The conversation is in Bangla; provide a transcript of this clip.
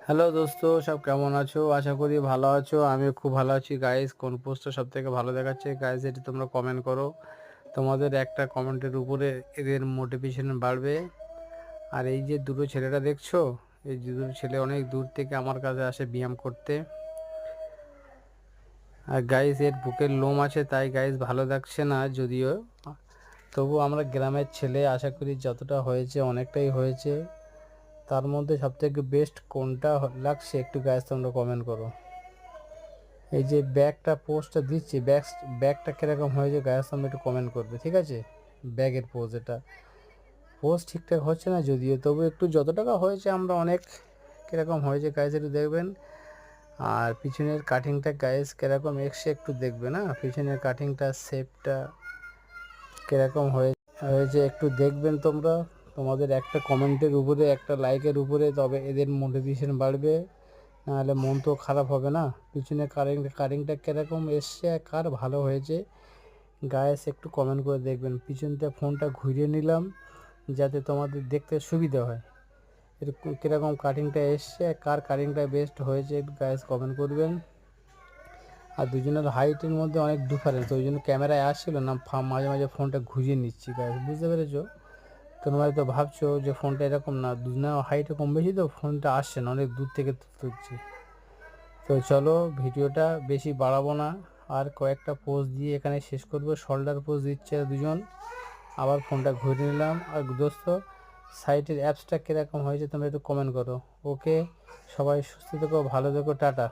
হ্যালো দোস্ত, সব কেমন আছো? আশা করি ভালো আছো। আমিও খুব ভালো আছি গাইস। কোন পোস্টটা সব থেকে ভালো দেখাচ্ছে গাইস, এটি তোমরা কমেন্ট করো। তোমাদের একটা কমেন্টের উপরে এদের মোটিভেশন বাড়বে। আর এই যে দুটো ছেলেটা দেখছো, এই যে দুটো ছেলে অনেক দূর থেকে আমার কাছে আসে ব্যায়াম করতে। আর গাইস এর বুকের লোম আছে, তাই গাইস ভালো লাগছে না যদিও। তবু আমরা গ্রামের ছেলে, আশা করি যতটা হয়েছে অনেকটাই হয়েছে। তার মধ্যে সবথেকে বেস্ট কোনটা লাগছে একটু গাইস তোমরা কমেন্ট করো। এই যে ব্যাগটা পোজটা দিচ্ছি, ব্যাগটা কীরকম হয়েছে গায়ের সামনে একটু কমেন্ট করবে, ঠিক আছে? ব্যাগের পোজ, এটা পোজ ঠিকঠাক হচ্ছে না যদিও, তবু একটু যত টাকা হয়েছে আমরা অনেক কীরকম হয়েছে গাইস একটু দেখবেন। আর পিছনের কাটিংটা গাইস কীরকম এসছে একটু দেখবে না, পিছনের কাটিংটা শেপটা কীরকম হয়েছে একটু দেখবেন তোমরা। তোমাদের একটা কমেন্টের উপরে, একটা লাইকের উপরে তবে এদের মোটিভেশন বাড়বে, নাহলে মন তো খারাপ হবে না। পিছনে কারিংটা কীরকম এসছে, কার ভালো হয়েছে গায়েস একটু কমেন্ট করে দেখবেন। পিছনটা ফোনটা ঘুরিয়ে নিলাম যাতে তোমাদের দেখতে সুবিধা হয়। এরকম কীরকম কাটিংটা এসছে, কার কাটিংটা বেস্ট হয়েছে একটু গায়েস কমেন্ট করবেন। আর দুজনের হাইটের মধ্যে অনেক ডিফারেন্স, ওই জন্য ক্যামেরায় আসছিলো না, মাঝে মাঝে ফোনটা ঘুরিয়ে নিচ্ছি গায়েস, বুঝতে পেরেছো? তোমরা হয়তো ভাবছো যে ফোনটা এরকম না, দুজনের হাইটে কম বেশি তো ফোনটা আসছে না, অনেক দূর থেকে তুলছি। তো চলো ভিডিওটা বেশি বাড়াবো না, আর কয়েকটা পোজ দিয়ে এখানে শেষ করবো। শোল্ডার পোজ দিচ্ছে দুজন, আবার ফোনটা ঘুরে নিলাম। আর দোস্ত সাইটের অ্যাপসটা কীরকম হয়েছে তোমরা একটু কমেন্ট করো। ওকে, সবাই সুস্থ থেকো, ভালো থেকো, টাটা।